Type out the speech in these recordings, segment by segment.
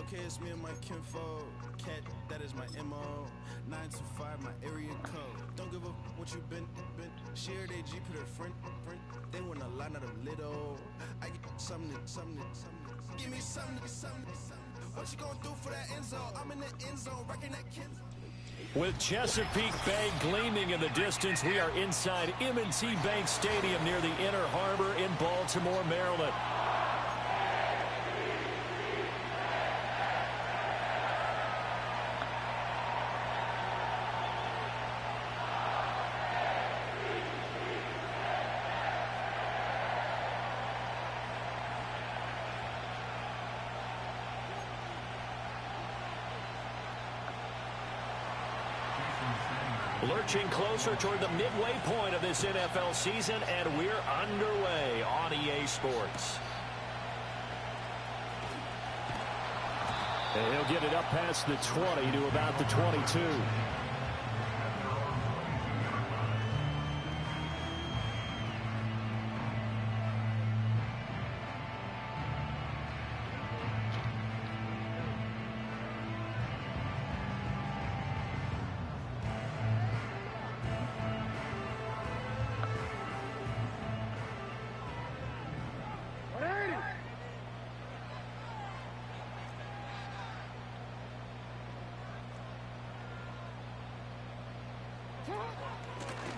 Okay, it's me and my kinfolk. Cat, that is my MO. 925, my area code. Don't give a what you been. Share they G, put a friend. They want a lot of little. I get something. Give me something. What you gonna do for that end zone? I'm in the end zone, wrecking that kid. With Chesapeake Bay gleaming in the distance, we are inside M&T Bank Stadium near the Inner Harbor in Baltimore, Maryland. Lurching closer toward the midway point of this NFL season, and we're underway on EA Sports. And he'll get it up past the 20 to about the 22.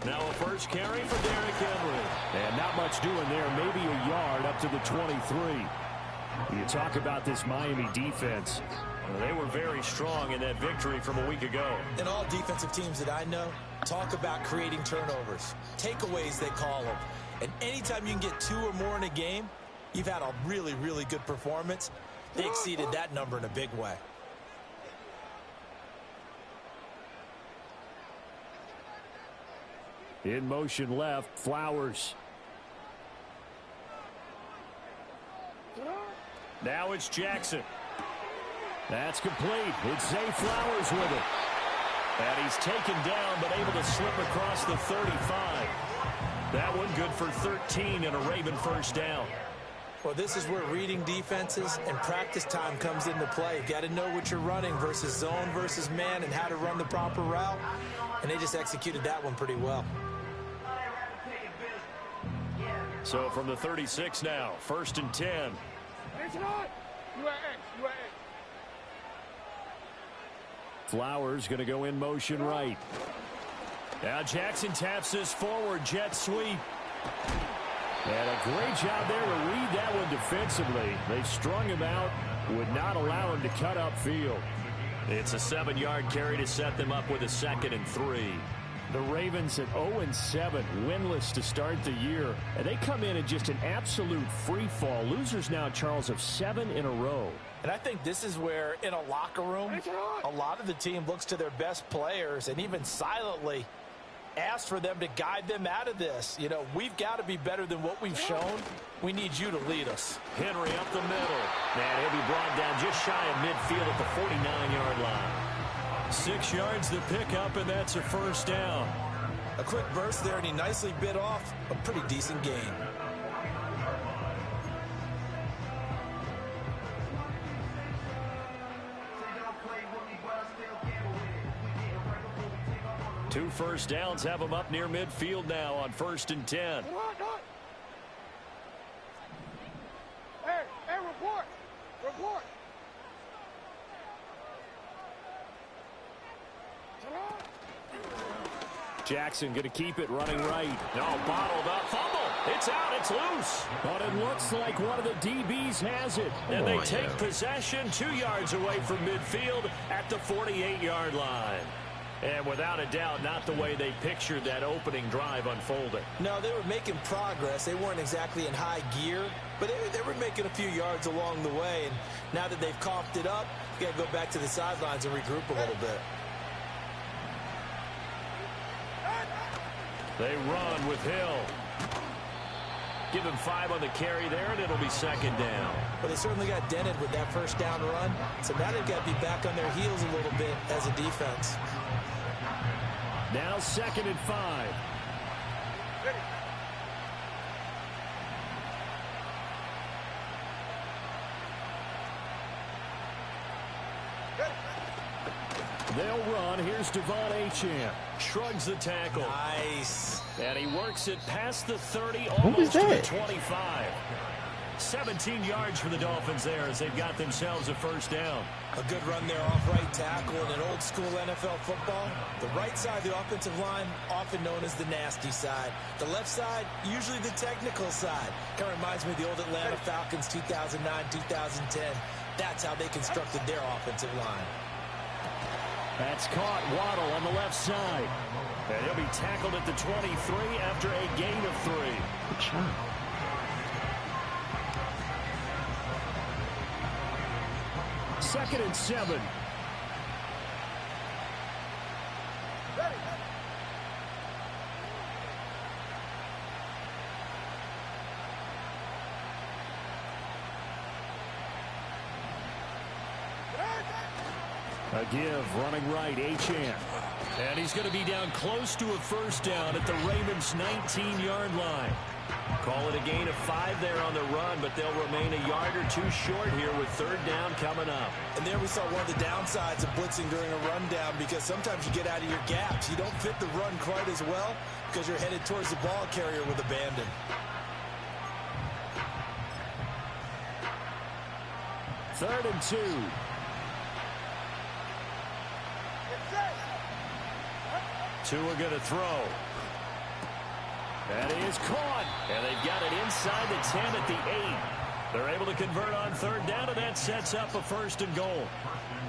Now a first carry for Derrick Henry. And not much doing there. Maybe a yard up to the 23. You talk about this Miami defense. Well, they were very strong in that victory from a week ago. And all defensive teams that I know talk about creating turnovers. Takeaways, they call them. And anytime you can get 2 or more in a game, you've had a really, really good performance. They exceeded that number in a big way. In motion left, Flowers. Now it's Jackson. That's complete. It's Zay Flowers with it. And he's taken down, but able to slip across the 35. That one good for 13 and a Raven first down. Well, this is where reading defenses and practice time comes into play. You've got to know what you're running versus zone versus man and how to run the proper route. And they just executed that one pretty well. So from the 36 now, 1st and 10. Flowers going to go in motion right. Now Jackson taps this forward, jet sweep. And a great job there to read that one defensively. They strung him out, would not allow him to cut upfield. It's a 7-yard carry to set them up with a 2nd and 3. The Ravens at 0-7, winless to start the year. And they come in just an absolute free fall. Losers now, Charles, of 7 in a row. And I think this is where, in a locker room, a lot of the team looks to their best players and even silently asks for them to guide them out of this. You know, we've got to be better than what we've shown. We need you to lead us. Henry up the middle. And he'll be brought down just shy of midfield at the 49-yard line. 6 yards to pick up, and that's a first down. A quick burst there, and he nicely bit off a pretty decent gain. Two first downs have them up near midfield now on 1st and 10. Hey, report. Jackson going to keep it running right. No, bottled up. Fumble. It's out. It's loose. But it looks like one of the DBs has it. And they take possession 2 yards away from midfield at the 48-yard line. And without a doubt, not the way they pictured that opening drive unfolding. No, they were making progress. They weren't exactly in high gear, but they were making a few yards along the way. And now that they've coughed it up, you got to go back to the sidelines and regroup a little bit. They run with Hill. Give him 5 on the carry there, and it'll be 2nd down. Well, they certainly got dented with that first down run. So now they've got to be back on their heels a little bit as a defense. Now 2nd and 5. They'll run. Here's Devon Achane. Shrugs the tackle. Nice. And he works it past the 30, almost to the 25. 17 yards for the Dolphins there as they've got themselves a first down. A good run there off right tackle in an old school NFL football. The right side of the offensive line, often known as the nasty side. The left side, usually the technical side. Kind of reminds me of the old Atlanta Falcons 2009, 2010. That's how they constructed their offensive line. That's caught. Waddle on the left side. And he'll be tackled at the 23 after a gain of 3. Good shot. Second and 7. A give, running right, Achane. And he's going to be down close to a first down at the Ravens' 19-yard line. Call it a gain of 5 there on the run, but they'll remain a yard or 2 short here with third down coming up. And there we saw one of the downsides of blitzing during a rundown, because sometimes you get out of your gaps. You don't fit the run quite as well because you're headed towards the ball carrier with abandon. Third and 2. Two are going to throw. That is caught. And they've got it inside the 10 at the 8. They're able to convert on third down, and that sets up a first and goal.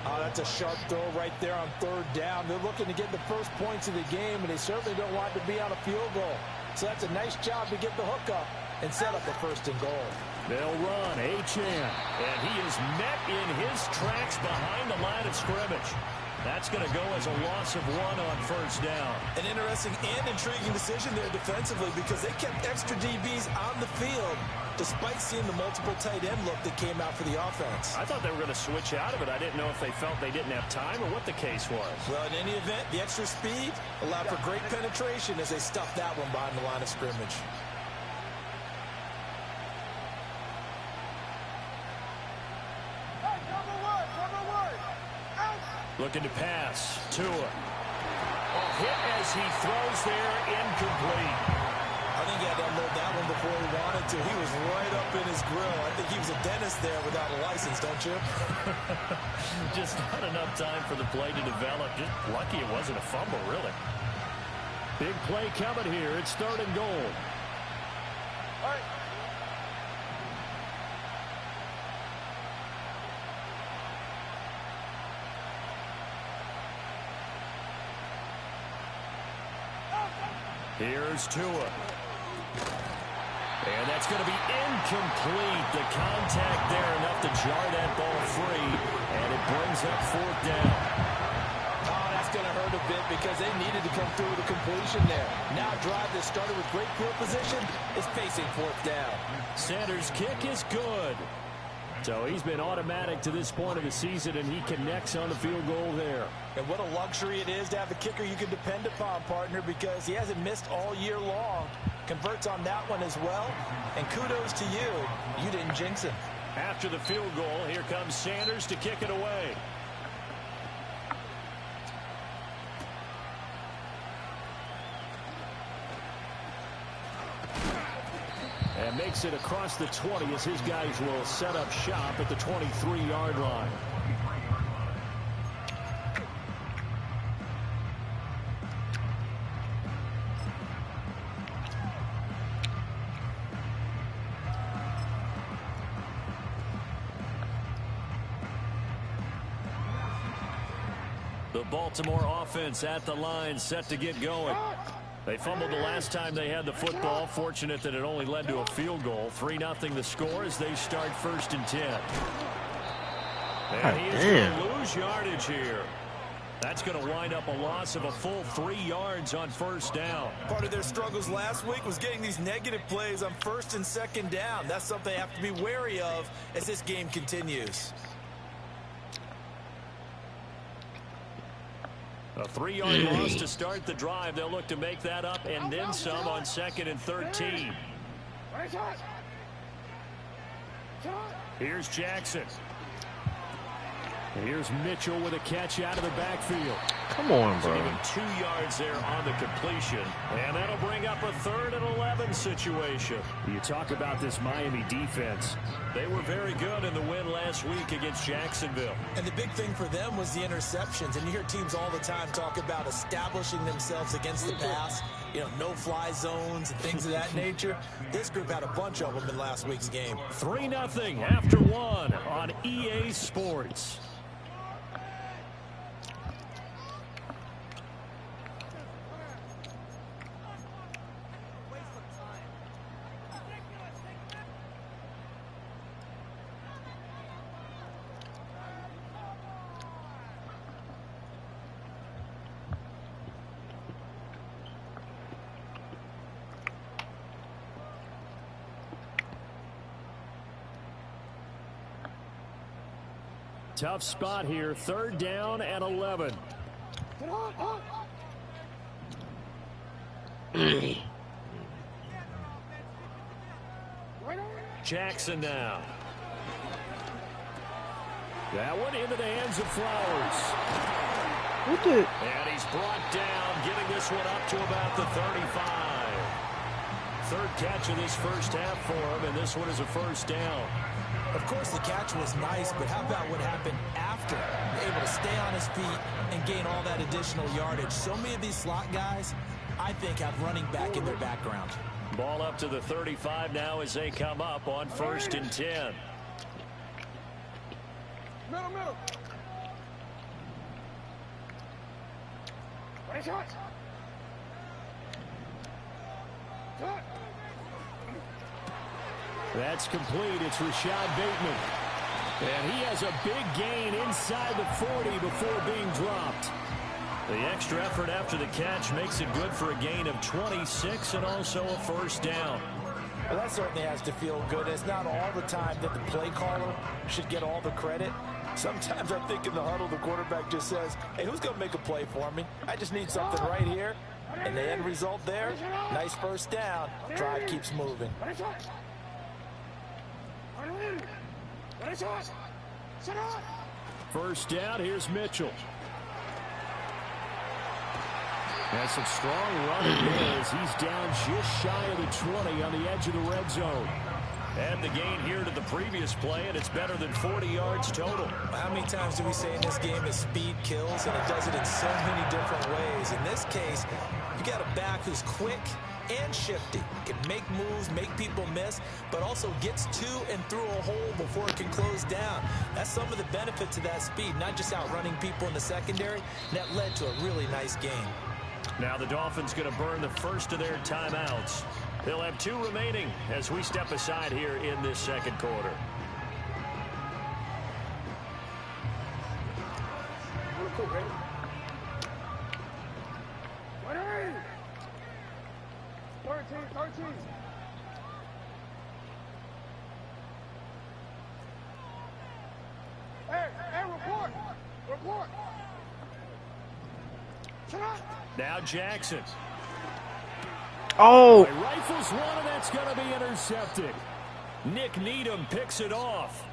Oh, that's a sharp throw right there on third down. They're looking to get the first points of the game, and they certainly don't want to be on a field goal. So that's a nice job to get the hook up and set up a first and goal. They'll run, Achane. And he is met in his tracks behind the line of scrimmage. That's going to go as a loss of 1 on first down. An interesting and intriguing decision there defensively, because they kept extra DBs on the field despite seeing the multiple tight end look that came out for the offense. I thought they were going to switch out of it. I didn't know if they felt they didn't have time or what the case was. Well, in any event, the extra speed allowed for great penetration as they stuffed that one behind the line of scrimmage. Looking to pass. Tua. Hit as he throws there, incomplete. I think he had to unload that one before he wanted to. He was right up in his grill. I think he was a dentist there without a license, don't you? Just not enough time for the play to develop. Just lucky it wasn't a fumble, really. Big play coming here. It's third and goal. All right. Here's Tua. And that's going to be incomplete. The contact there enough to jar that ball free. And it brings up fourth down. Oh, that's going to hurt a bit because they needed to come through with a completion there. Now a drive that started with great field position is facing fourth down. Sanders' kick is good. So he's been automatic to this point of the season, and he connects on the field goal there. And what a luxury it is to have a kicker you can depend upon, partner, because he hasn't missed all year long. Converts on that one as well. And kudos to you. You didn't jinx him. After the field goal, here comes Sanders to kick it away. And makes it across the 20 as his guys will set up shop at the 23-yard line. The Baltimore offense at the line, set to get going. They fumbled the last time they had the football. Fortunate that it only led to a field goal. 3-0 the score as they start first and 10. And he is going to lose yardage here. That's going to wind up a loss of a full 3 yards on first down. Part of their struggles last week was getting these negative plays on first and second down. That's something they have to be wary of as this game continues. A 3-yard loss to start the drive. They'll look to make that up and then some on second and 13. Here's Jackson. And here's Mitchell with a catch out of the backfield. Come on, So bro. even 2 yards there on the completion. And that'll bring up a 3rd and 11 situation. You talk about this Miami defense. They were very good in the win last week against Jacksonville. And the big thing for them was the interceptions. And you hear teams all the time talk about establishing themselves against the pass. You know, no-fly zones and things of that nature. This group had a bunch of them in last week's game. 3-0 after 1 on EA Sports. Tough spot here. 3rd down and 11. Jackson now. That one into the hands of Flowers. And he's brought down, getting this one up to about the 35. 3rd catch of this first half for him, and this one is a 1st down. Of course, the catch was nice, but how about what happened after? Able to stay on his feet and gain all that additional yardage. So many of these slot guys, I think, have running back in their background. Ball up to the 35 now as they come up on 1st and 10. Middle. That's complete. It's Rashad Bateman. And he has a big gain inside the 40 before being dropped. The extra effort after the catch makes it good for a gain of 26 and also a 1st down. Well, that certainly has to feel good. It's not all the time that the play caller should get all the credit. Sometimes I think in the huddle, the quarterback just says, hey, who's going to make a play for me? I just need something right here. And the end result there, nice 1st down. Drive keeps moving. 1st down, here's Mitchell. Has some strong running there as he's down just shy of the 20 on the edge of the red zone. And the gain here to the previous play, and it's better than 40 yards total. How many times do we say in this game that speed kills, and it does it in so many different ways? In this case, you got a back who's quick and shifty, can make moves, make people miss, but also gets to and through a hole before it can close down. That's some of the benefits of that speed, not just outrunning people in the secondary. And that led to a really nice game. Now the Dolphins going to burn the first of their timeouts. They'll have 2 remaining as we step aside here in this 2nd quarter. Hey, report. Now Jackson. Oh. He rifles one, and that's going to be intercepted. Nick Needham picks it off.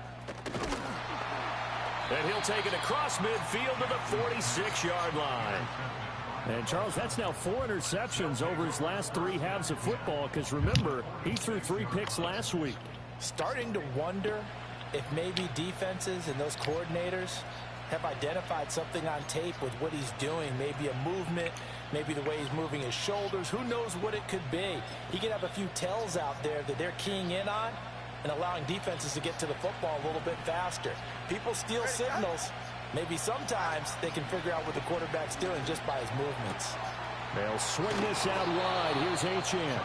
And he'll take it across midfield to the 46-yard line. And, Charles, that's now 4 interceptions over his last 3 halves of football because, remember, he threw 3 picks last week. Starting to wonder if maybe defenses and those coordinators have identified something on tape with what he's doing. Maybe a movement, maybe the way he's moving his shoulders. Who knows what it could be? He could have a few tells out there that they're keying in on and allowing defenses to get to the football a little bit faster. People steal signals. Maybe sometimes they can figure out what the quarterback's doing just by his movements. They'll swing this out wide. Here's H.M.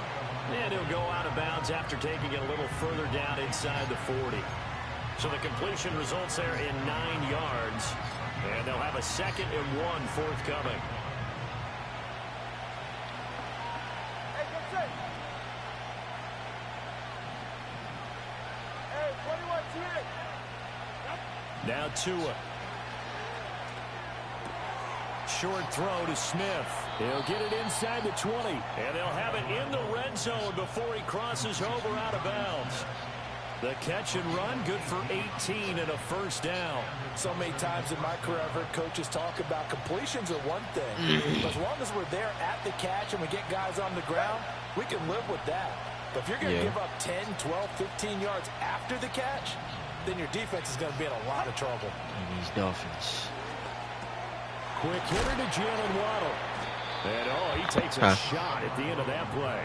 And he'll go out of bounds after taking it a little further down inside the 40. So the completion results there in 9 yards. And they'll have a 2nd and 1 forthcoming. Now Tua. Short throw to Smith. He'll get it inside the 20. And they'll have it in the red zone before he crosses over out of bounds. The catch and run, good for 18 and a first down. So many times in my career, I've heard coaches talk about completions are one thing. But as long as we're there at the catch and we get guys on the ground, we can live with that. But if you're going to give up 10, 12, 15 yards after the catch, then your defense is going to be in a lot of trouble. And these Dolphins. Quick hitter to Jalen Waddle. And, he takes a shot at the end of that play.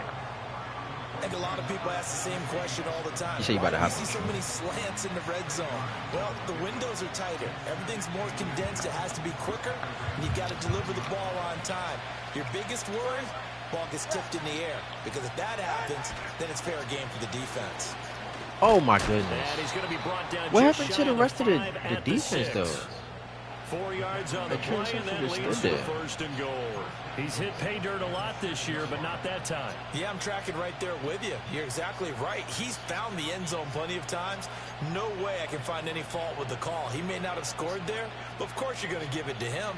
I think a lot of people ask the same question all the time. You say you about to Why have do you see so many slants in the red zone? Well, the windows are tighter. Everything's more condensed. It has to be quicker, and you've got to deliver the ball on time. Your biggest worry, ball gets tipped in the air. Because if that happens, then it's fair game for the defense. Oh, my goodness. And he's going to be brought down. What happened to the rest of the the defense, though? 4 yards on the play, and that leads to first and goal. He's hit pay dirt a lot this year, but not that time. Yeah, I'm tracking right there with you. You're exactly right. He's found the end zone plenty of times. No way I can find any fault with the call. He may not have scored there, but of course you're going to give it to him.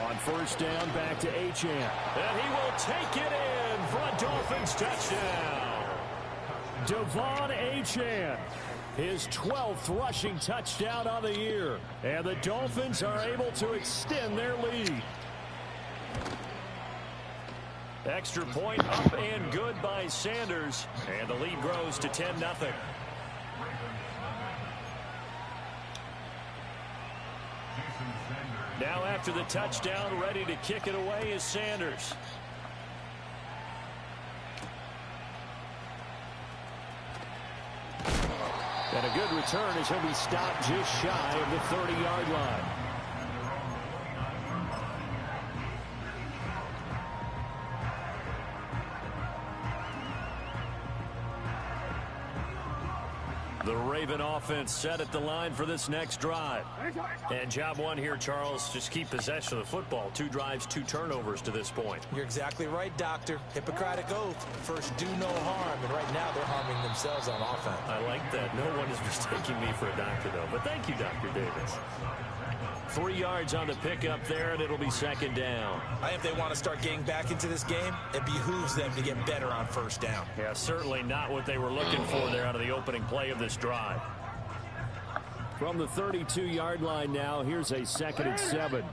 On first down, back to Achane. And he will take it in for a Dolphins touchdown. Devon Achane, his 12th rushing touchdown on the year. And the Dolphins are able to extend their lead. Extra point up and good by Sanders. And the lead grows to 10-0. Now after the touchdown, ready to kick it away is Sanders. And a good return as he'll be stopped just shy of the 30-yard line. The Raven offense set at the line for this next drive. And job one here, Charles, just keep possession of the football. 2 drives, 2 turnovers to this point. You're exactly right, Doctor. Hippocratic oath. First, do no harm. And right now, they're harming themselves on offense. I like that. No one is mistaking me for a doctor, though. But thank you, Dr. Davis. 3 yards on the pickup there, and it'll be second down. I think if they want to start getting back into this game, it behooves them to get better on first down. Yeah, certainly not what they were looking for there out of the opening play of this drive. From the 32-yard line now, here's a 2nd and 7.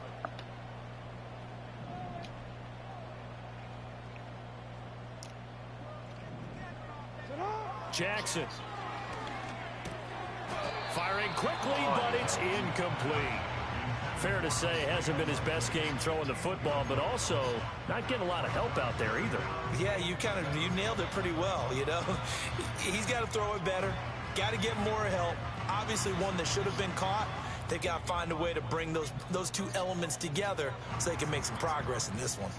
Jackson. Firing quickly, but it's incomplete. Fair to say, hasn't been his best game throwing the football, but also not getting a lot of help out there either. Yeah, you nailed it pretty well, you know. He's got to throw it better. Got to get more help. Obviously one that should have been caught. They got to find a way to bring those 2 elements together so they can make some progress in this one.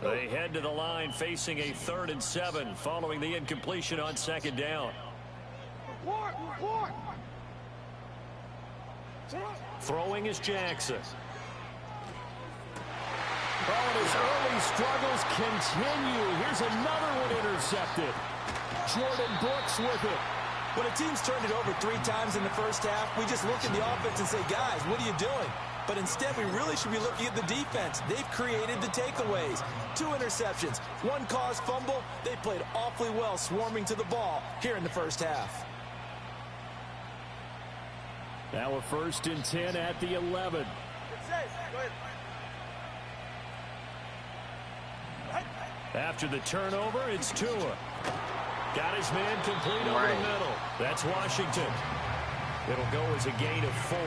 They head to the line facing a 3rd and 7 following the incompletion on 2nd down. Throwing is Jackson. Oh, and his early struggles continue. Here's another one intercepted. Jordan Brooks with it. When a team's turned it over 3 times in the first half, we just look at the offense and say, guys, what are you doing? But instead, we really should be looking at the defense. They've created the takeaways. 2 interceptions, 1 caused fumble. They played awfully well swarming to the ball here in the first half. Now a 1st and 10 at the 11. After the turnover, it's Tua. Got his man complete over the middle. That's Washington. It'll go as a gain of 4,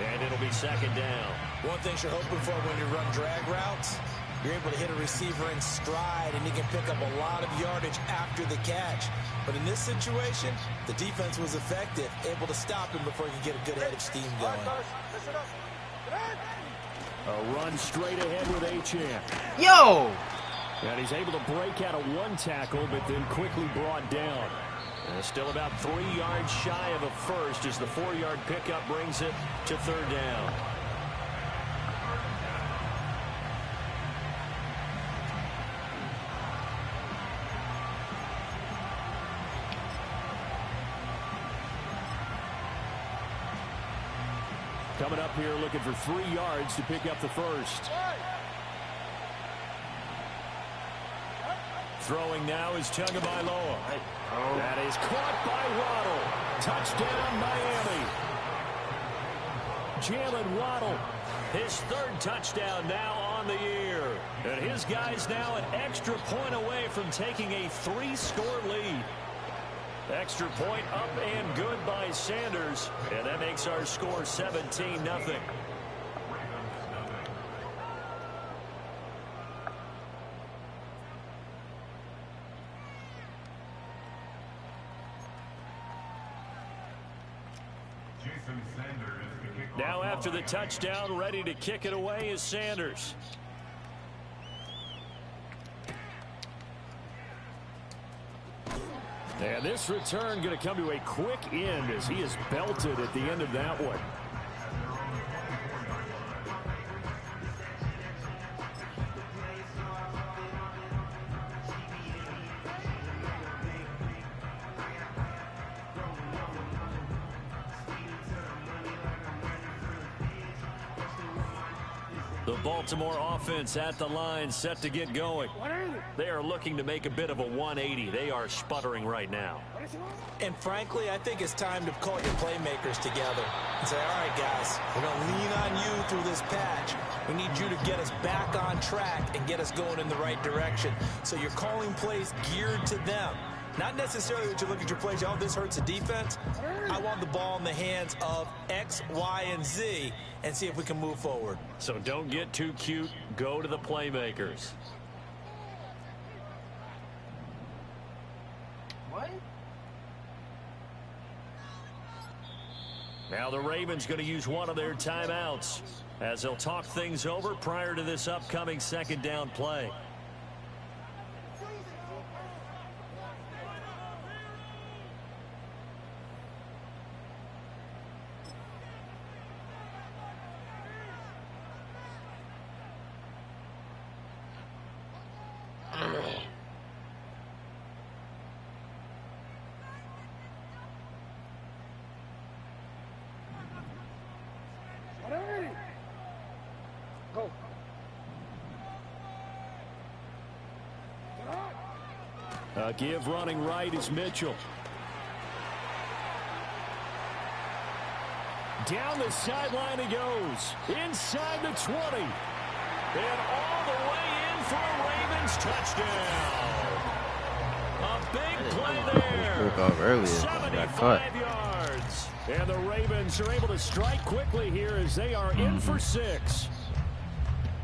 and it'll be 2nd down. One thing you're hoping for when you run drag routes, you're able to hit a receiver in stride, and you can pick up a lot of yardage after the catch. But in this situation, the defense was effective, able to stop him before he could get a good head of steam going. A run straight ahead with Achane. Yo! And he's able to break out of 1 tackle, but then quickly brought down. And still about 3 yards shy of a first as the 4-yard pickup brings it to 3rd down. Coming up here looking for 3 yards to pick up the first. Throwing now is Tagovailoa. That is caught by Waddle. Touchdown, Miami. Jalen Waddle, his 3rd touchdown now on the year. And his guys now an extra point away from taking a 3-score lead. Extra point up and good by Sanders. And that makes our score 17-0. Now after the touchdown, ready to kick it away is Sanders. And this return going to come to a quick end as he is belted at the end of that one. The Baltimore offense at the line, set to get going. They are looking to make a bit of a 180. They are sputtering right now. And frankly, I think it's time to call your playmakers together and say, all right, guys, we're going to lean on you through this patch. We need you to get us back on track and get us going in the right direction. So you're calling plays geared to them. Not necessarily that you look at your plays, oh, this hurts the defense. I want the ball in the hands of X, Y, and Z and see if we can move forward. So don't get too cute. Go to the playmakers. What? Now the Ravens going to use one of their timeouts as they'll talk things over prior to this upcoming 2nd down play. Go. Give running right is Mitchell. Down the sideline he goes. Inside the 20. And all the way in for a Ravens touchdown. A big play there. Broke off earlier. 75 yards. And the Ravens are able to strike quickly here as they are in for 6.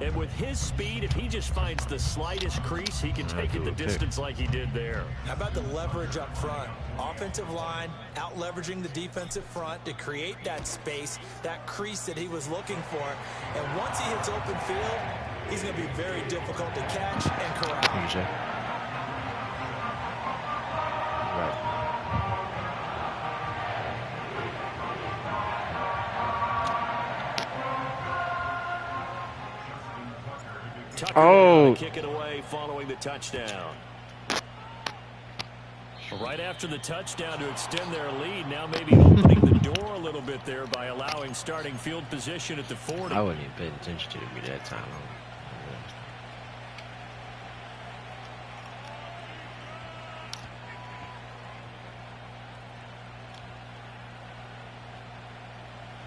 And with his speed, if he just finds the slightest crease, he can take it the distance like he did there. How about the leverage up front? Offensive line out leveraging the defensive front to create that space, that crease that he was looking for. And once he hits open field, he's going to be very difficult to catch and corral. Right. Tucker kick it away following the touchdown. Right after the touchdown to extend their lead, now maybe opening the door a little bit there by allowing starting field position at the 40. I wasn't even paying attention to me that time.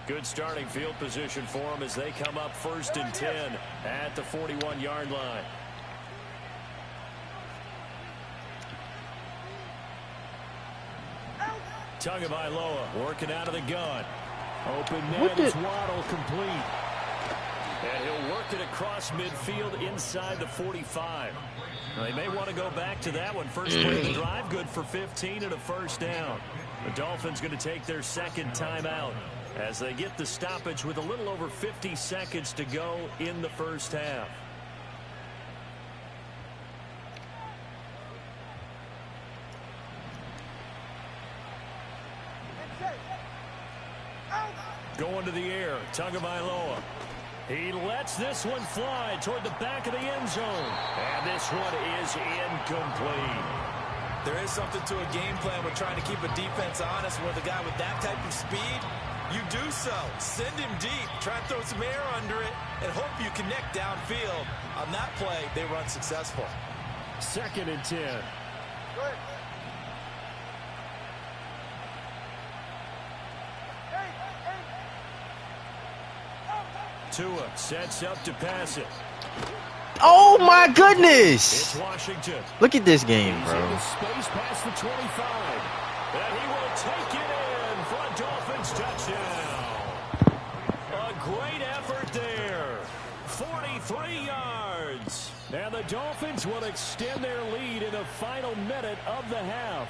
Good starting field position for them as they come up 1st and 10 at the 41-yard line. Tagovailoa working out of the gun. Open net is Waddle complete. And he'll work it across midfield inside the 45. Now, they may want to go back to that one. First play of the drive, good for 15 and a first down. The Dolphins going to take their 2nd timeout as they get the stoppage with a little over 50 seconds to go in the first half. Going to the air, Tagovailoa. He lets this one fly toward the back of the end zone. And this one is incomplete. There is something to a game plan with trying to keep a defense honest. With a guy with that type of speed, you do so. Send him deep. Try and throw some air under it and hope you connect downfield. On that play, they were unsuccessful. 2nd and 10. Good. Tua sets up to pass it. Oh my goodness! It's Washington. Look at this game, He's bro. in the space past the 25. And he will take it in for a Dolphins touchdown. A great effort there. 43 yards. And the Dolphins will extend their lead in the final minute of the half.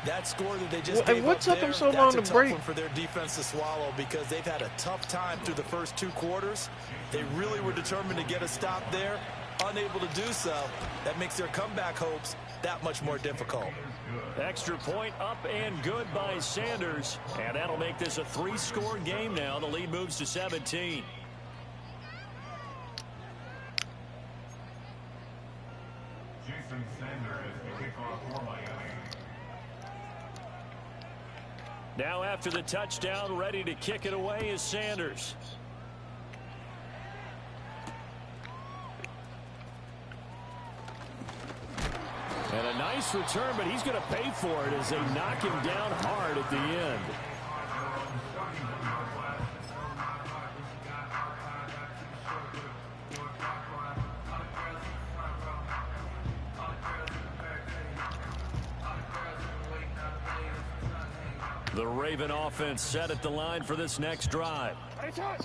That score that they just gave what up took there, them so that's long a to tough break? one for their defense to swallow because they've had a tough time through the first 2 quarters. They really were determined to get a stop there, unable to do so. That makes their comeback hopes that much more difficult. Extra point up and good by Sanders. And that'll make this a 3-score game now. The lead moves to 17. Jason Sanders, the kickoff for Miami. Now after the touchdown, ready to kick it away is Sanders. And a nice return, but he's going to pay for it as they knock him down hard at the end. The Raven offense set at the line for this next drive.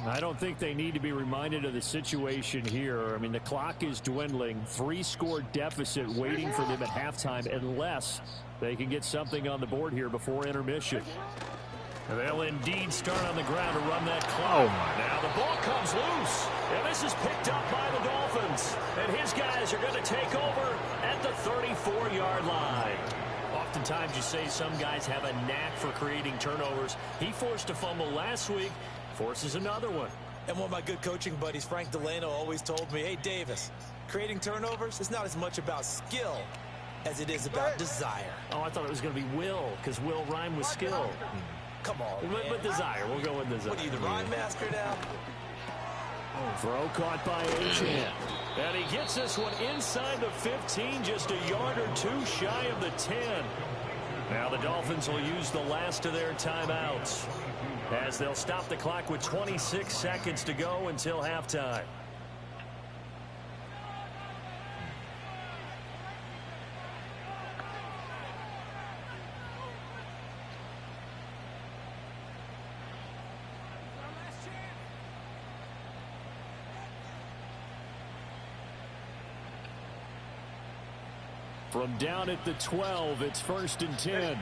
I don't think they need to be reminded of the situation here. I mean, the clock is dwindling. 3-score deficit waiting for them at halftime unless they can get something on the board here before intermission. They'll indeed start on the ground to run that clock. Now the ball comes loose. And this is picked up by the Dolphins. And his guys are going to take over at the 34-yard line. Oftentimes you say some guys have a knack for creating turnovers. He forced a fumble last week, forces another one. And one of my good coaching buddies, Frank Delano, always told me, hey, Davis, creating turnovers is not as much about skill as it is about desire. Oh, I thought it was going to be will, because will rhyme with skill. Come on, man. But desire. We'll go with desire. What are you, the rhyme master now? Throw caught by Achan. And he gets this one inside the 15, just a yard or two shy of the 10. Now the Dolphins will use the last of their timeouts as they'll stop the clock with 26 seconds to go until halftime. From down at the 12, it's 1st and 10.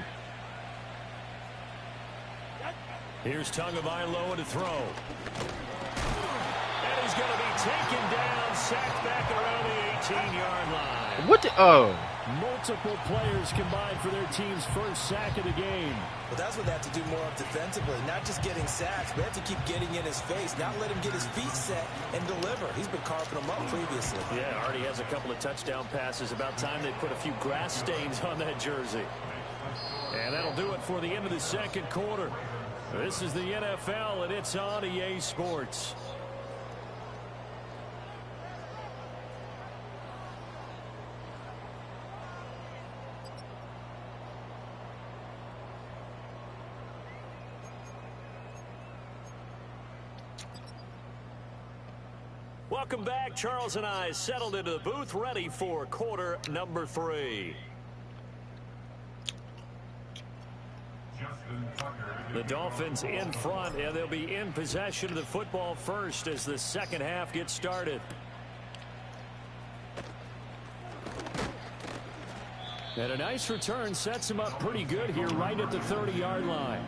Here's Tagovailoa to throw. And he's going to be taken down, sacked back around the 18-yard line. What the? Oh. Multiple players combined for their team's first sack of the game. Well, that's what they have to do more of defensively, not just getting sacks, but have to keep getting in his face, not let him get his feet set and deliver. He's been carving them up previously. Yeah, already has a couple of touchdown passes. About time they put a few grass stains on that jersey. And that'll do it for the end of the second quarter. This is the NFL, and it's on EA Sports. Welcome back. Charles and I settled into the booth, ready for quarter number 3. The Dolphins in front, and they'll be in possession of the football first as the second half gets started. And a nice return sets him up pretty good here right at the 30-yard line.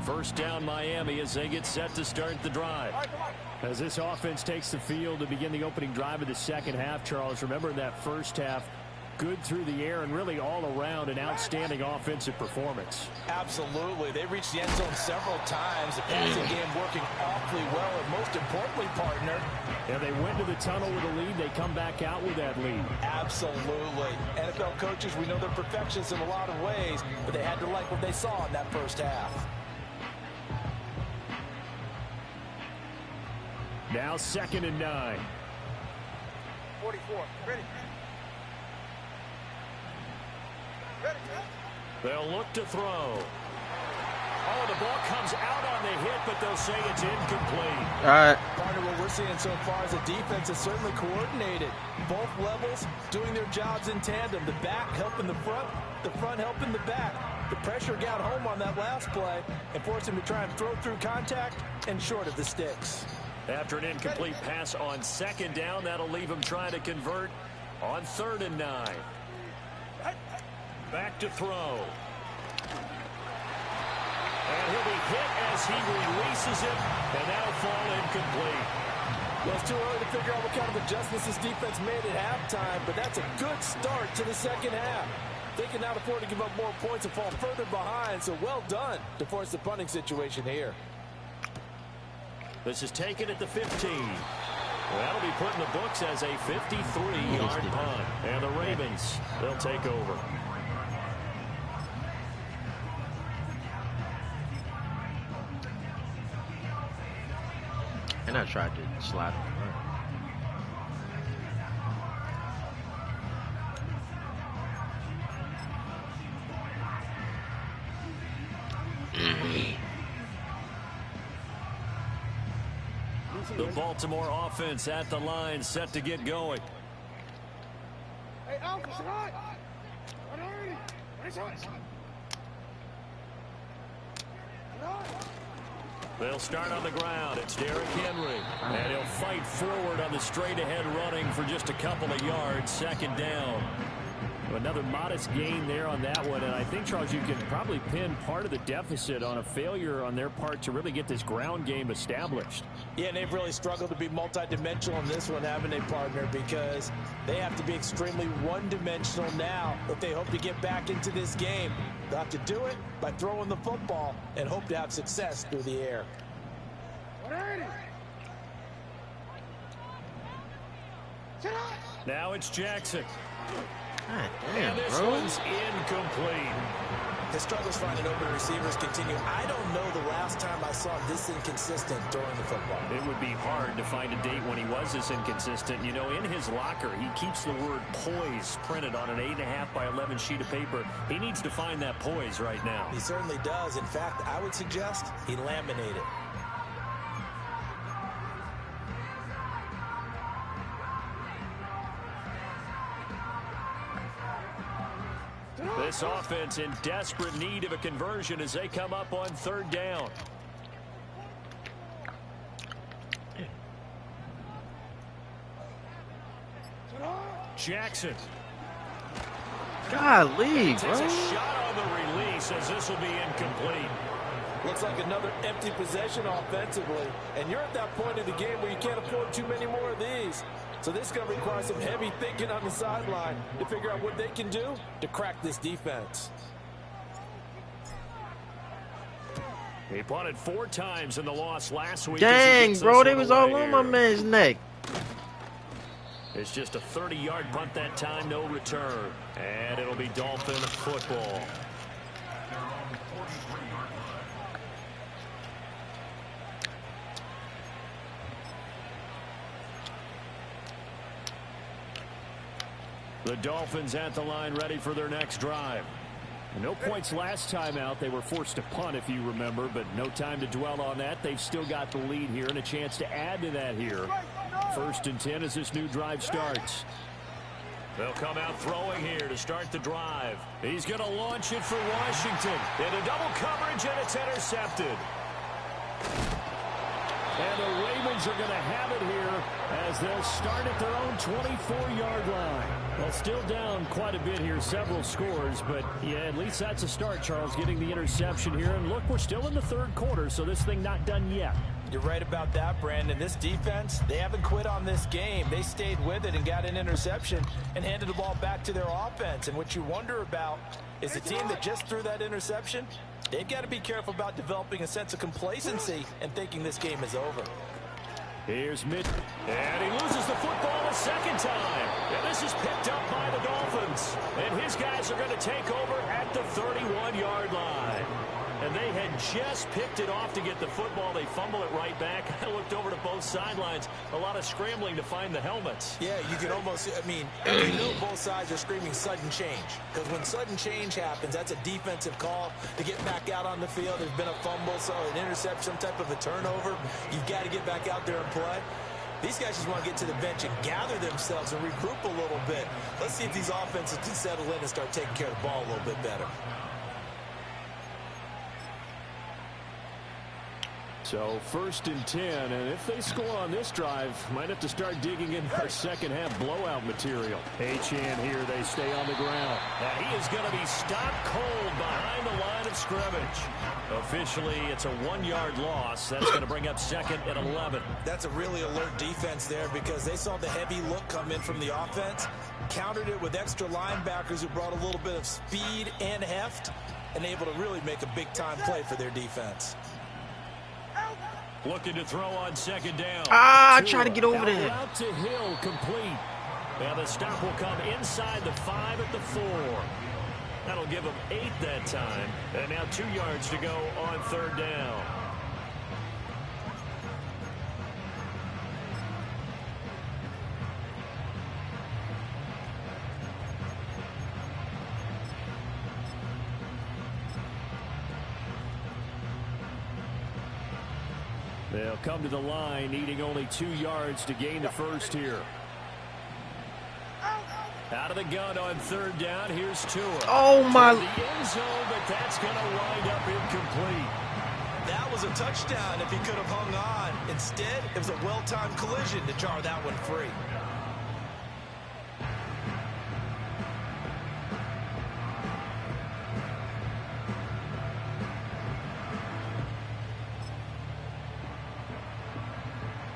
First down Miami as they get set to start the drive. As this offense takes the field to begin the opening drive of the second half, Charles, remember in that first half, good through the air and really all around an outstanding offensive performance. Absolutely. They reached the end zone several times. The passing game working awfully well, and most importantly, partner. Yeah, they went to the tunnel with a lead. They come back out with that lead. Absolutely. NFL coaches, we know they're perfectionists in a lot of ways, but they had to like what they saw in that first half. Now 2nd and 9. 44. Ready. They'll look to throw. Oh, the ball comes out on the hit, but they'll say it's incomplete. All right. Partner, what we're seeing so far is a defense is certainly coordinated. Both levels doing their jobs in tandem. The back helping the front helping the back. The pressure got home on that last play and forced him to try and throw through contact and short of the sticks. After an incomplete pass on 2nd down, that'll leave him trying to convert on 3rd and 9. Back to throw. And he'll be hit as he releases it, and that'll fall incomplete. Well, it's too early to figure out what kind of adjustments this defense made at halftime, but that's a good start to the second half. They can now afford to give up more points and fall further behind, so well done to force the punting situation here. This is taken at the 15. That'll be put in the books as a 53-yard punt. And the Ravens, they'll take over. And I tried to slide him. The Baltimore offense at the line, set to get going. Hey, Alpha, tonight. They'll start on the ground. It's Derrick Henry. And he'll fight forward on the straight-ahead running for just a couple of yards. 2nd down. Another modest gain there on that one. And I think, Charles, you can probably pin part of the deficit on a failure on their part to really get this ground game established. Yeah, and they've really struggled to be multidimensional in this one, haven't they, partner? Because they have to be extremely one-dimensional now if they hope to get back into this game. They'll have to do it by throwing the football and hope to have success through the air. Now it's Jackson. God And damn, this bro. one's incomplete. His struggles finding open receivers continue. I don't know the last time I saw him this inconsistent during the football. It would be hard to find a date when he was this inconsistent. You know, in his locker, he keeps the word poise printed on an 8.5 by 11 sheet of paper. He needs to find that poise right now. He certainly does. In fact, I would suggest he laminate it. This offense in desperate need of a conversion as they come up on 3rd down. Jackson. Golly, Takes bro. a shot on the release as this will be incomplete. Looks like another empty possession offensively. And you're at that point of the game where you can't afford too many more of these. So this is going to require some heavy thinking on the sideline to figure out what they can do to crack this defense. He punted 4 times in the loss last week. Dang, bro, they was all on my man's neck. It's just a 30-yard punt that time, no return. And it'll be Dolphin football. The Dolphins at the line, ready for their next drive. No points last time out. They were forced to punt, if you remember, but no time to dwell on that. They've still got the lead here and a chance to add to that here. 1st and 10 as this new drive starts. They'll come out throwing here to start the drive. He's going to launch it for Washington. Into double coverage, and it's intercepted. And the Ravens are going to have it here as they'll start at their own 24-yard line. Well, still down quite a bit here, several scores, but yeah, at least that's a start, Charles, getting the interception here. And look, we're still in the 3rd quarter, so this thing not done yet. You're right about that, Brandon. This defense, they haven't quit on this game. They stayed with it and got an interception and handed the ball back to their offense. And what you wonder about is the team that just threw that interception, they've got to be careful about developing a sense of complacency and thinking this game is over. Here's mid, and he loses the football a second time. And this is picked up by the Dolphins. And his guys are going to take over at the 31-yard line. And they had just picked it off to get the football. They fumble it right back. I looked over to both sidelines. A lot of scrambling to find the helmets. Yeah, you can almost, you know both sides are screaming sudden change. Because when sudden change happens, that's a defensive call to get back out on the field. There's been a fumble, so an interception, some type of a turnover. You've got to get back out there and play. These guys just want to get to the bench and gather themselves and regroup a little bit. Let's see if these offenses can settle in and start taking care of the ball a little bit better. So 1st and 10, and if they score on this drive, might have to start digging in our second half blowout material. Achane here, they stay on the ground. Now he is going to be stopped cold behind the line of scrimmage. Officially, it's a 1-yard loss. That's going to bring up 2nd and 11. That's a really alert defense there because they saw the heavy look come in from the offense, countered it with extra linebackers who brought a little bit of speed and heft, and able to really make a big-time play for their defense. Looking to throw on 2nd down. Try to get over there. Out to Hill, complete. Now the stop will come inside the 5 at the 4. That'll give him 8 that time. And now 2 yards to go on 3rd down. They'll come to the line, needing only 2 yards to gain the first here. Out of the gun on 3rd down. Here's Tua. Oh, my. To the end zone, but that's going to wind up incomplete. That was a touchdown if he could have hung on. Instead, it was a well-timed collision to jar that one free.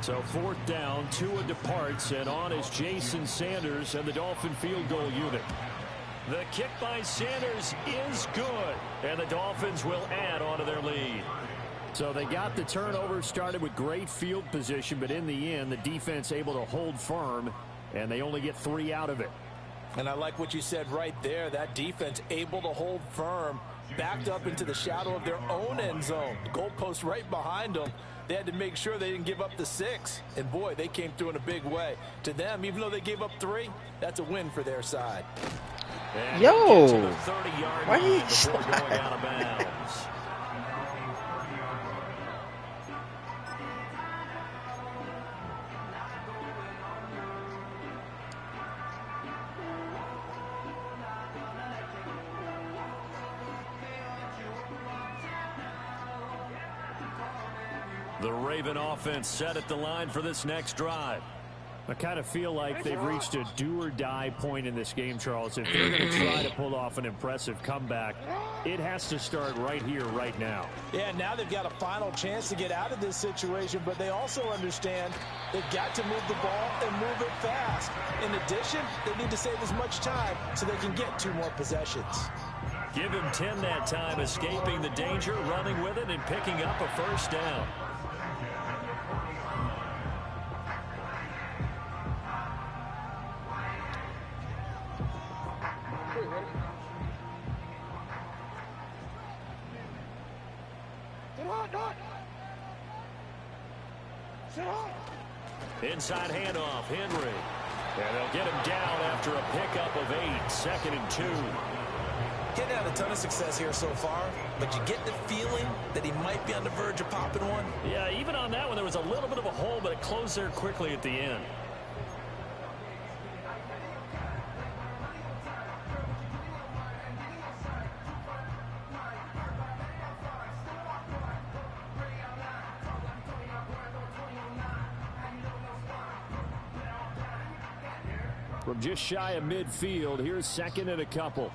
So 4th down, Tua departs, and on is Jason Sanders and the Dolphin field goal unit. The kick by Sanders is good, and the Dolphins will add on to their lead. So they got the turnover, started with great field position, but in the end, the defense able to hold firm, and they only get 3 out of it. And I like what you said right there. That defense able to hold firm, backed up into the shadow of their own end zone. The goalpost right behind them. They had to make sure they didn't give up the 6. And, boy, they came through in a big way. To them, even though they gave up 3, that's a win for their side. And yo, why he before going out of bounds. The Raven offense set at the line for this next drive. I kind of feel like they've reached a do-or-die point in this game, Charles. If they're going to try to pull off an impressive comeback, it has to start right here, right now. Yeah, now they've got a final chance to get out of this situation, but they also understand they've got to move the ball and move it fast. In addition, they need to save as much time so they can get 2 more possessions. Give him 10 that time, escaping the danger, running with it, and picking up a 1st down. Inside handoff, Henry. And they'll get him down after a pickup of 8, 2nd and 2. Getting had a ton of success here so far, but you get the feeling that he might be on the verge of popping one. Yeah, even on that one, there was a little bit of a hole, but it closed there quickly at the end. From just shy of midfield, here's 2nd and a couple.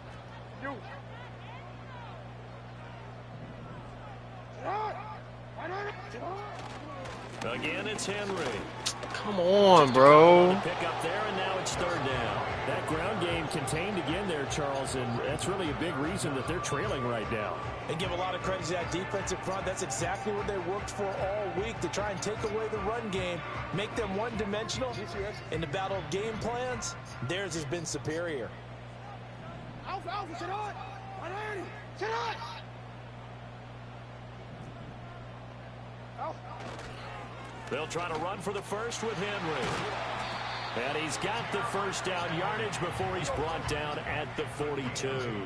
Again, it's Henry. Come on, bro. Pick up there, and now it's third down. That ground game contained again there, Charles, and that's really a big reason that they're trailing right now. They give a lot of credit to that defensive front. That's exactly what they worked for all week, to try and take away the run game, make them one-dimensional. In the battle of game plans, theirs has been superior. Alpha, sit on! 180! Sit on! They'll try to run for the first with Henry. And he's got the first down yardage before he's brought down at the 42.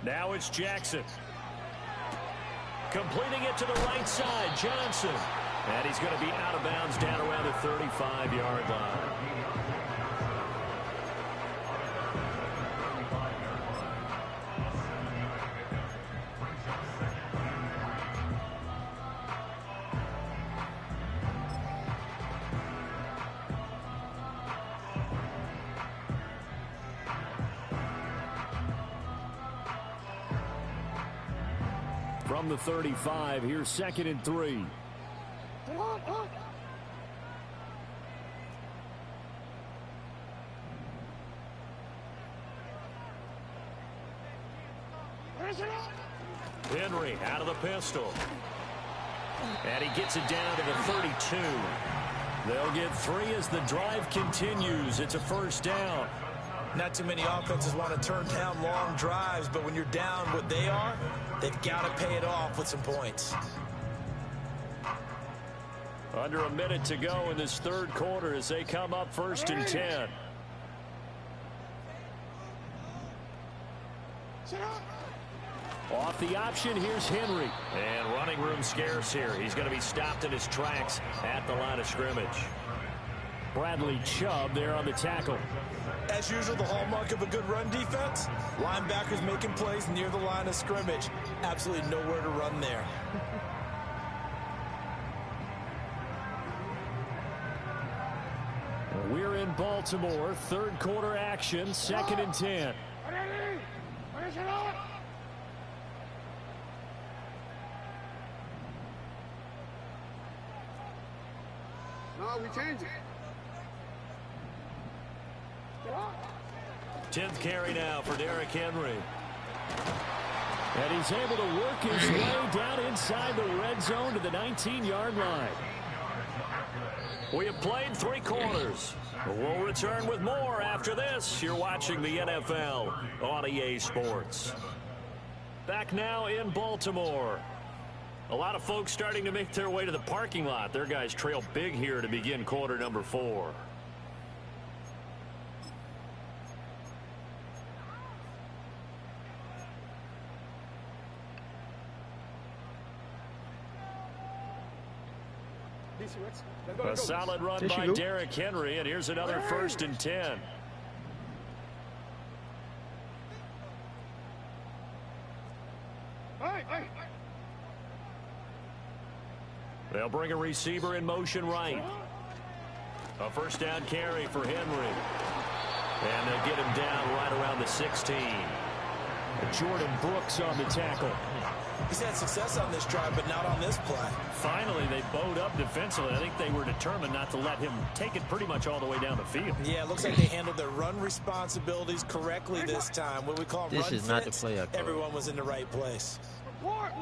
Now it's Jackson. Completing it to the right side, Johnson. And he's going to be out of bounds down around the 35-yard line. From the 35, here's 2nd and 3. Henry out of the pistol. And he gets it down to the 32. They'll get 3 as the drive continues. It's a first down. Not too many offenses want to turn down long drives, but when you're down what they are, they've got to pay it off with some points. Under a minute to go in this third quarter as they come up 1st and 10. Off the option, here's Henry. And running room scarce here. He's going to be stopped in his tracks at the line of scrimmage. Bradley Chubb there on the tackle. As usual, the hallmark of a good run defense, linebackers making plays near the line of scrimmage. Absolutely nowhere to run there. We're in Baltimore, third quarter action, 2nd and 10. No, we changed it. 10th carry now for Derrick Henry. And he's able to work his way down inside the red zone to the 19-yard line. We have played 3 quarters. We'll return with more after this. You're watching the NFL on EA Sports. Back now in Baltimore. A lot of folks starting to make their way to the parking lot. Their guys trail big here to begin quarter number 4. A solid run by Derrick Henry, and here's another 1st and 10. They'll bring a receiver in motion right. A first down carry for Henry. And they'll get him down right around the 16. Jordan Brooks on the tackle. He's had success on this drive, but not on this play. Finally, they bowed up defensively. I think they were determined not to let him take it pretty much all the way down the field. Yeah, it looks like they handled their run responsibilities correctly this time. What we call this run is fits, not the play I call. Everyone was in the right place. Report.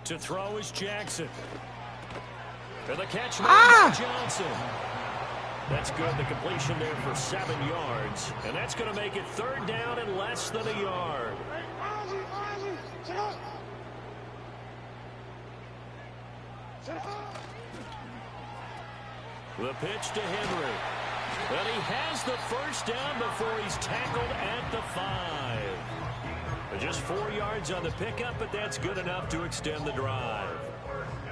To throw is Jackson. For the catch by Johnson. That's good. The completion there for 7 yards. And that's going to make it 3rd down and less than a yard. The pitch to Henry. And he has the first down before he's tackled at the 5. Just 4 yards on the pickup, but that's good enough to extend the drive.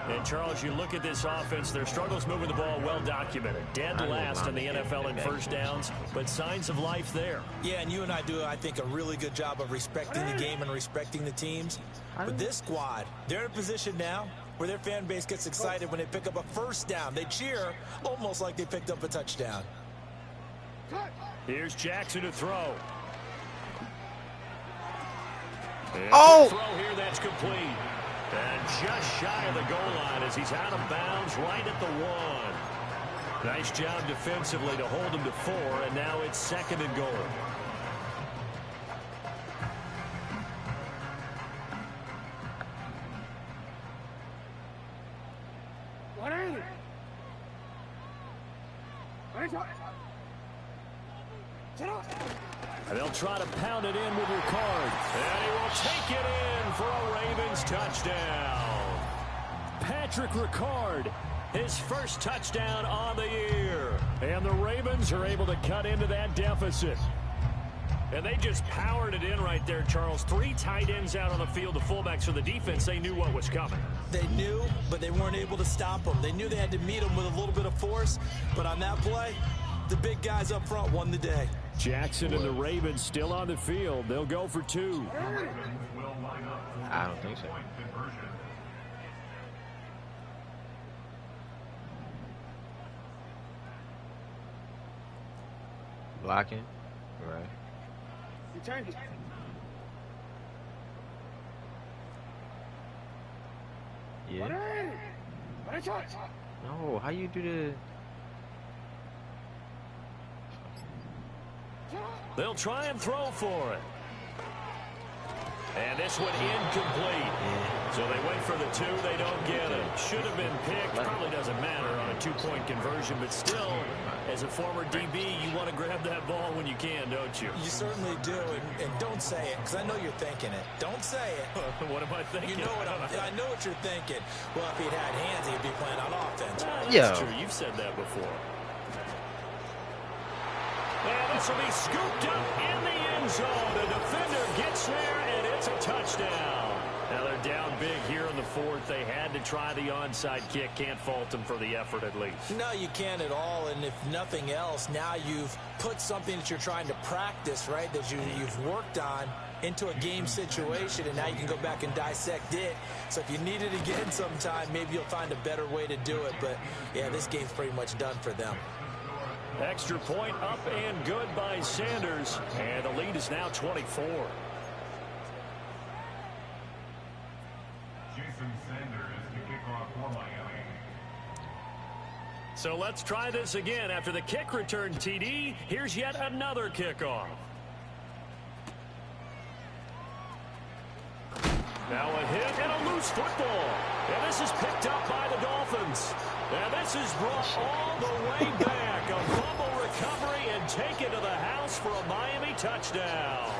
And, Charles, you look at this offense, their struggles moving the ball well documented. Dead last in the NFL in first downs, but signs of life there. Yeah, and you and I do, I think, a really good job of respecting the game and respecting the teams. But this squad, they're in a position now where their fan base gets excited when they pick up a first down. They cheer almost like they picked up a touchdown. Here's Jackson to throw. Oh! Throw here that's complete. And just shy of the goal line as he's out of bounds right at the 1. Nice job defensively to hold him to 4, and now it's 2nd and goal. And they'll try to pound it in with Ricard. And he will take it in for a Ravens touchdown. Patrick Ricard, his first touchdown on the year. And the Ravens are able to cut into that deficit. And they just powered it in right there, Charles. 3 tight ends out on the field. The fullbacks for the defense, they knew what was coming. They knew, but they weren't able to stop them. They knew they had to meet them with a little bit of force. But on that play, the big guys up front won the day. Jackson and the Ravens still on the field. They'll go for 2. I don't think so. Blocking. Right. Yeah. No, how you do the... They'll try and throw for it. And this one incomplete. So they wait for the 2. They don't get it. Should have been picked. Probably doesn't matter on a 2-point conversion. But still, as a former DB, you want to grab that ball when you can, don't you? You certainly do. And don't say it, because I know you're thinking it. Don't say it. What am I thinking? You know what I know what you're thinking. Well, if he'd had hands, he'd be playing on offense. That's true. You've said that before. And this will be scooped up in the end zone. The defender gets there, and it's a touchdown. Now they're down big here in the 4th. They had to try the onside kick. Can't fault them for the effort at least. No, you can't at all. And if nothing else, now you've put something that you're trying to practice, right, that you've worked on into a game situation, and now you can go back and dissect it. So if you need it again sometime, maybe you'll find a better way to do it. But, yeah, this game's pretty much done for them. Extra point up and good by Sanders. And the lead is now 24. Jason Sanders to kick off for Miami. So let's try this again. After the kick return TD, here's yet another kickoff. Now a hit and a loose football. And this is picked up by the Dolphins. And this is brought all the way back. A fumble recovery and taken to the house for a Miami touchdown.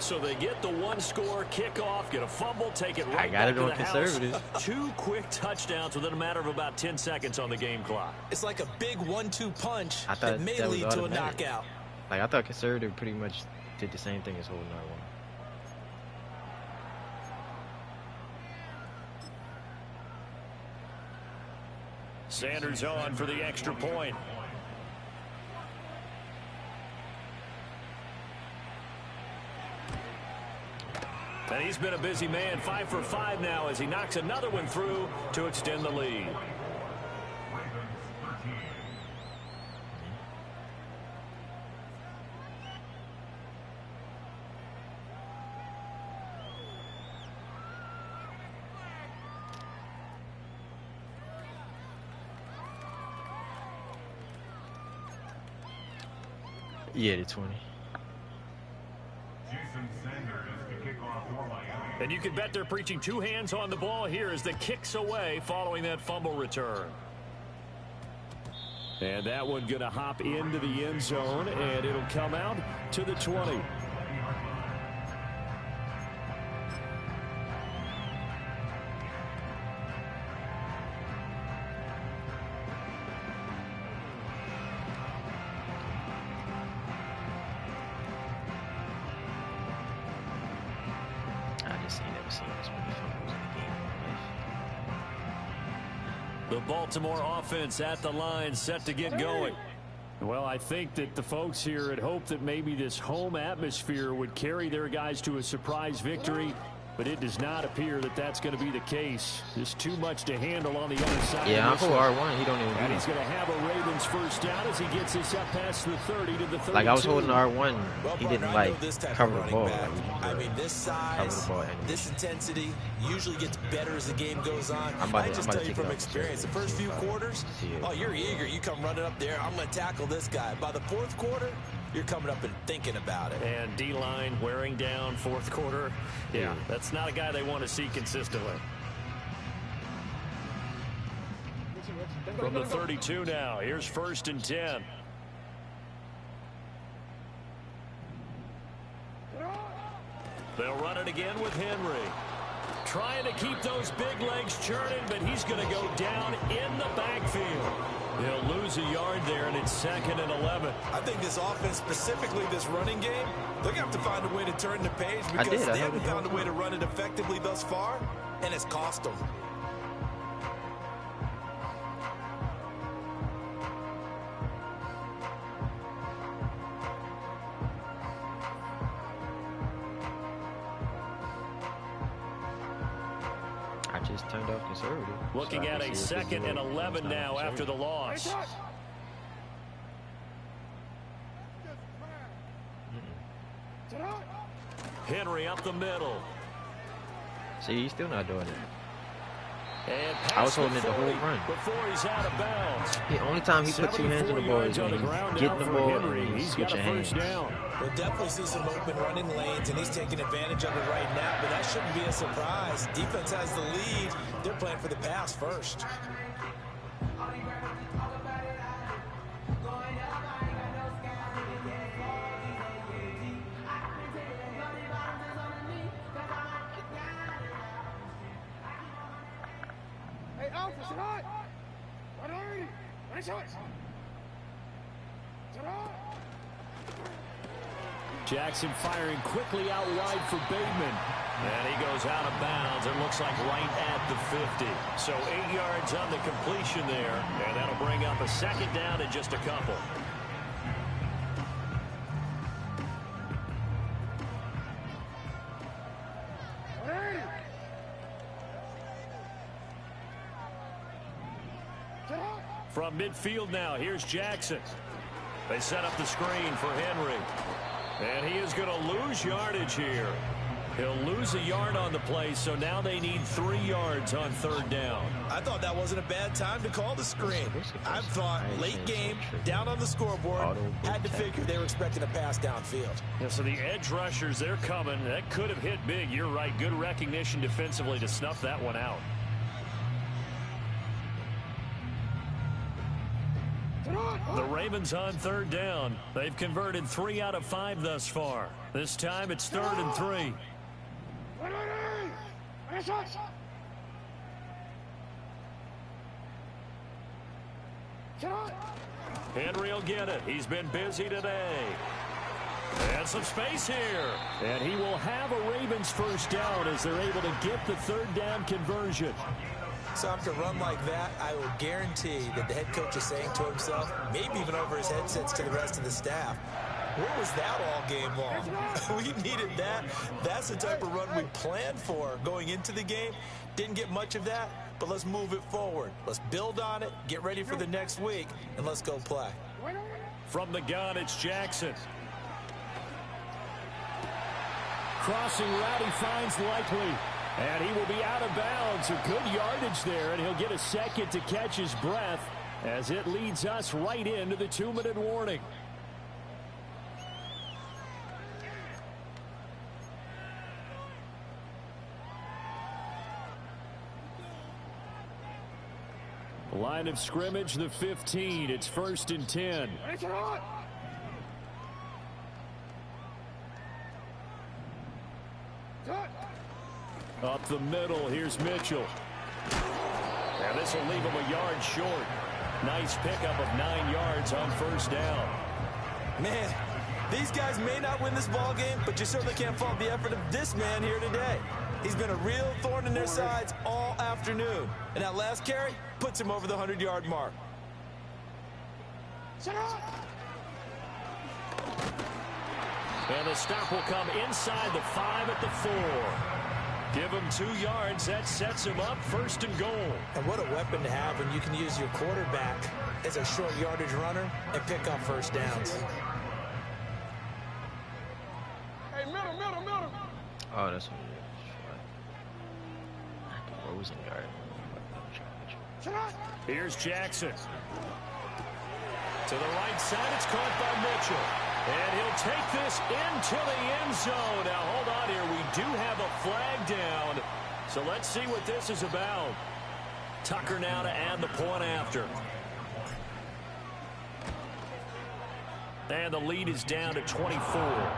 So they get the 1-score kickoff, get a fumble, take it right back to the conservative. 2 quick touchdowns within a matter of about 10 seconds on the game clock. It's like a big 1-2 punch that may lead to a knockout. Like, I thought conservative pretty much did the same thing as holding R1. Sanders on for the extra point. And he's been a busy man, 5 for 5 now as he knocks another one through to extend the lead. Yeah, the 20. Jason Sanders to kick off for Miami. And you can bet they're preaching 2 hands on the ball here as the kicks away following that fumble return. And that one going to hop into the end zone, and it'll come out to the 20. The Baltimore offense at the line, set to get going. Well, I think that the folks here had hoped that maybe this home atmosphere would carry their guys to a surprise victory. but it does not appear that that's going to be the case. There's too much to handle on the other side. Yeah, of I'm this for one. R1. He don't even And do he's it. going to have a Ravens first down as he gets this up past the 30 to the 32. Like, I was holding R1. Well, He partner, didn't, I like, know this type cover of the ball. running back. Like, he just, I mean, this cover size, the ball anyway. this intensity usually gets better as the game goes on. I just I'm tell about you to from take it experience, the off first see few if I quarters, see it. oh, you're eager. You come running up there. I'm going to tackle this guy. By the fourth quarter, you're coming up and thinking about it. And D-line wearing down fourth quarter. Yeah, that's not a guy they want to see consistently. From the 32 now, here's 1st and 10. They'll run it again with Henry. Trying to keep those big legs churning, but he's going to go down in the backfield. They'll lose a yard there, and it's 2nd and 11. I think this offense, specifically this running game, they're going to have to find a way to turn the page because they haven't found a way to run it effectively thus far, and it's cost them. I just turned off conservative. Looking so at a 2nd and 11 now after the loss. Henry up the middle. See, he's still not doing it. And I was holding it the whole run. Before he's out of bounds. The only time he put 2 hands on the ball is when he's getting the ball and he's got a hands. first down. We'll definitely see some open running lanes, and he's taking advantage of it right now, but that shouldn't be a surprise. Defense has the lead. They're playing for the pass first. Hey, Alpha, sit on! Jackson firing quickly out wide for Bateman. And he goes out of bounds. It looks like right at the 50. So 8 yards on the completion there. And that'll bring up a 2nd down in just a couple. From midfield now, here's Jackson. They set up the screen for Henry. And he is going to lose yardage here. He'll lose a yard on the play, so now they need 3 yards on 3rd down. I thought that wasn't a bad time to call the screen. I thought late game, down on the scoreboard, had to figure they were expecting a pass downfield. Yeah, so the edge rushers, they're coming. That could have hit big. You're right. Good recognition defensively to snuff that one out. The Ravens on 3rd down. They've converted 3 out of 5 thus far. This time it's 3rd and 3. Henry will get it. He's been busy today. And some space here. And he will have a Ravens first down as they're able to get the 3rd down conversion. So after a run like that, I will guarantee that the head coach is saying to himself, maybe even over his headsets to the rest of the staff, where was that all game long? We needed that. That's the type of run we planned for going into the game. Didn't get much of that, but let's move it forward. Let's build on it, get ready for the next week, and let's go play. From the gun, it's Jackson. Crossing route, he finds Likely. And he will be out of bounds. A good yardage there, and he'll get a 2nd to catch his breath as it leads us right into the 2-minute warning. Line of scrimmage, the 15. It's 1st and 10. Up the middle, here's Mitchell. And this will leave him a yard short. Nice pickup of 9 yards on 1st down. Man, these guys may not win this ball game, but you certainly can't fault the effort of this man here today. He's been a real thorn in their sides all afternoon. And that last carry puts him over the 100-yard mark. And the stop will come inside the 5 at the 4. Give him 2 yards. That sets him up 1st and goal. And what a weapon to have when you can use your quarterback as a short yardage runner and pick up first downs. Hey, middle. Oh, that's what Rosengard. Here's Jackson. To the right side, it's caught by Mitchell. And he'll take this into the end zone. Now, hold on here. We do have a flag down. So let's see what this is about. Tucker now to add the point after. And the lead is down to 24.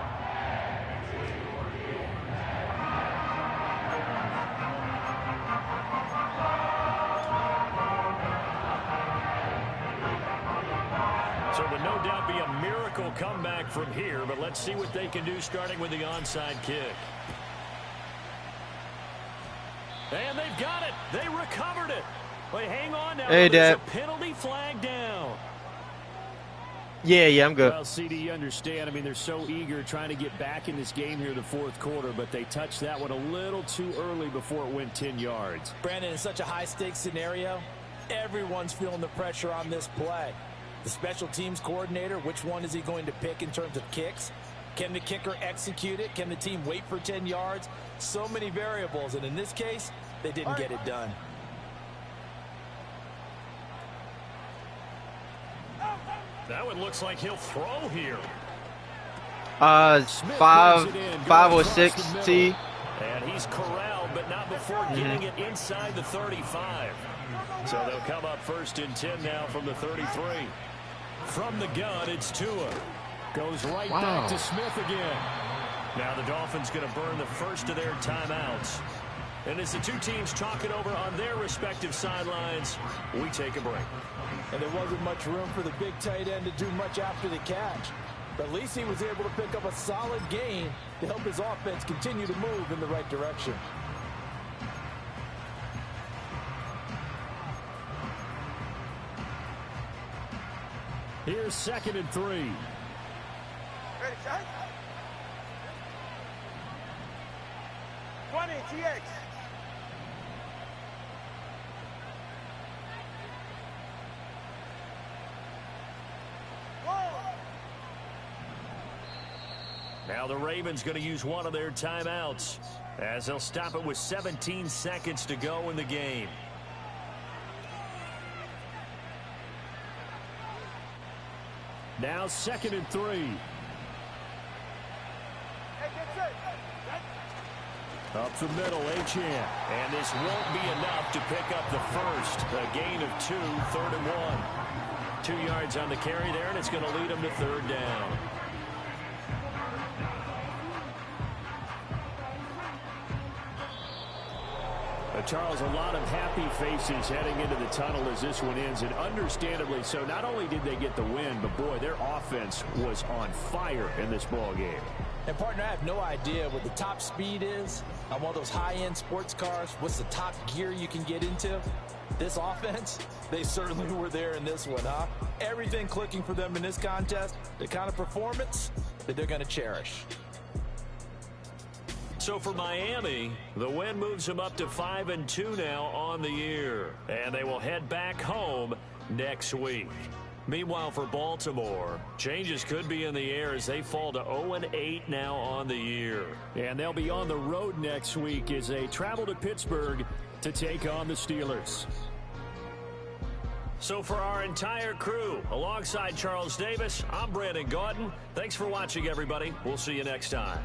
So would no doubt be a miracle comeback from here, but let's see what they can do starting with the onside kick. And they've got it. They recovered it. Wait, hang on now. Hey, There's Dad. a penalty flag down. Yeah, I'm good. Well, CD, you understand. I mean, they're so eager trying to get back in this game here in the 4th quarter, but they touched that one a little too early before it went 10 yards. Brandon, in such a high-stakes scenario, everyone's feeling the pressure on this play. The special teams coordinator, which one is he going to pick in terms of kicks? Can the kicker execute it? Can the team wait for 10 yards? So many variables, and in this case, they didn't get it done. That one looks like he'll throw here. 5 or 6 T. And he's corralled, but not before getting it inside the 35. So they'll come up 1st and 10 now from the 33. From the gun, it's Tua. Goes right back to Smith again. Now the Dolphins going to burn the first of their timeouts. And as the two teams talk it over on their respective sidelines, we take a break. And there wasn't much room for the big tight end to do much after the catch. But at least he was able to pick up a solid gain to help his offense continue to move in the right direction. Here's 2nd and 3. Ready, shot? 20, TX. Now the Ravens going to use one of their timeouts as they'll stop it with 17 seconds to go in the game. Now 2nd and 3. Hey, get set. Up the middle, Achane. And this won't be enough to pick up the first. A gain of 2, 3rd and 1. 2 yards on the carry there, and it's going to lead them to 3rd down. Charles, a lot of happy faces heading into the tunnel as this one ends, and understandably so. Not only did they get the win, but boy, their offense was on fire in this ball game. And partner, I have no idea what the top speed is on one of those high-end sports cars. What's the top gear you can get into? This offense, they certainly were there in this one, huh? Everything clicking for them in this contest, the kind of performance that they're going to cherish. So for Miami, the win moves them up to 5-2 now on the year. And they will head back home next week. Meanwhile, for Baltimore, changes could be in the air as they fall to 0-8 now on the year. And they'll be on the road next week as they travel to Pittsburgh to take on the Steelers. So for our entire crew, alongside Charles Davis, I'm Brandon Gaudin. Thanks for watching, everybody. We'll see you next time.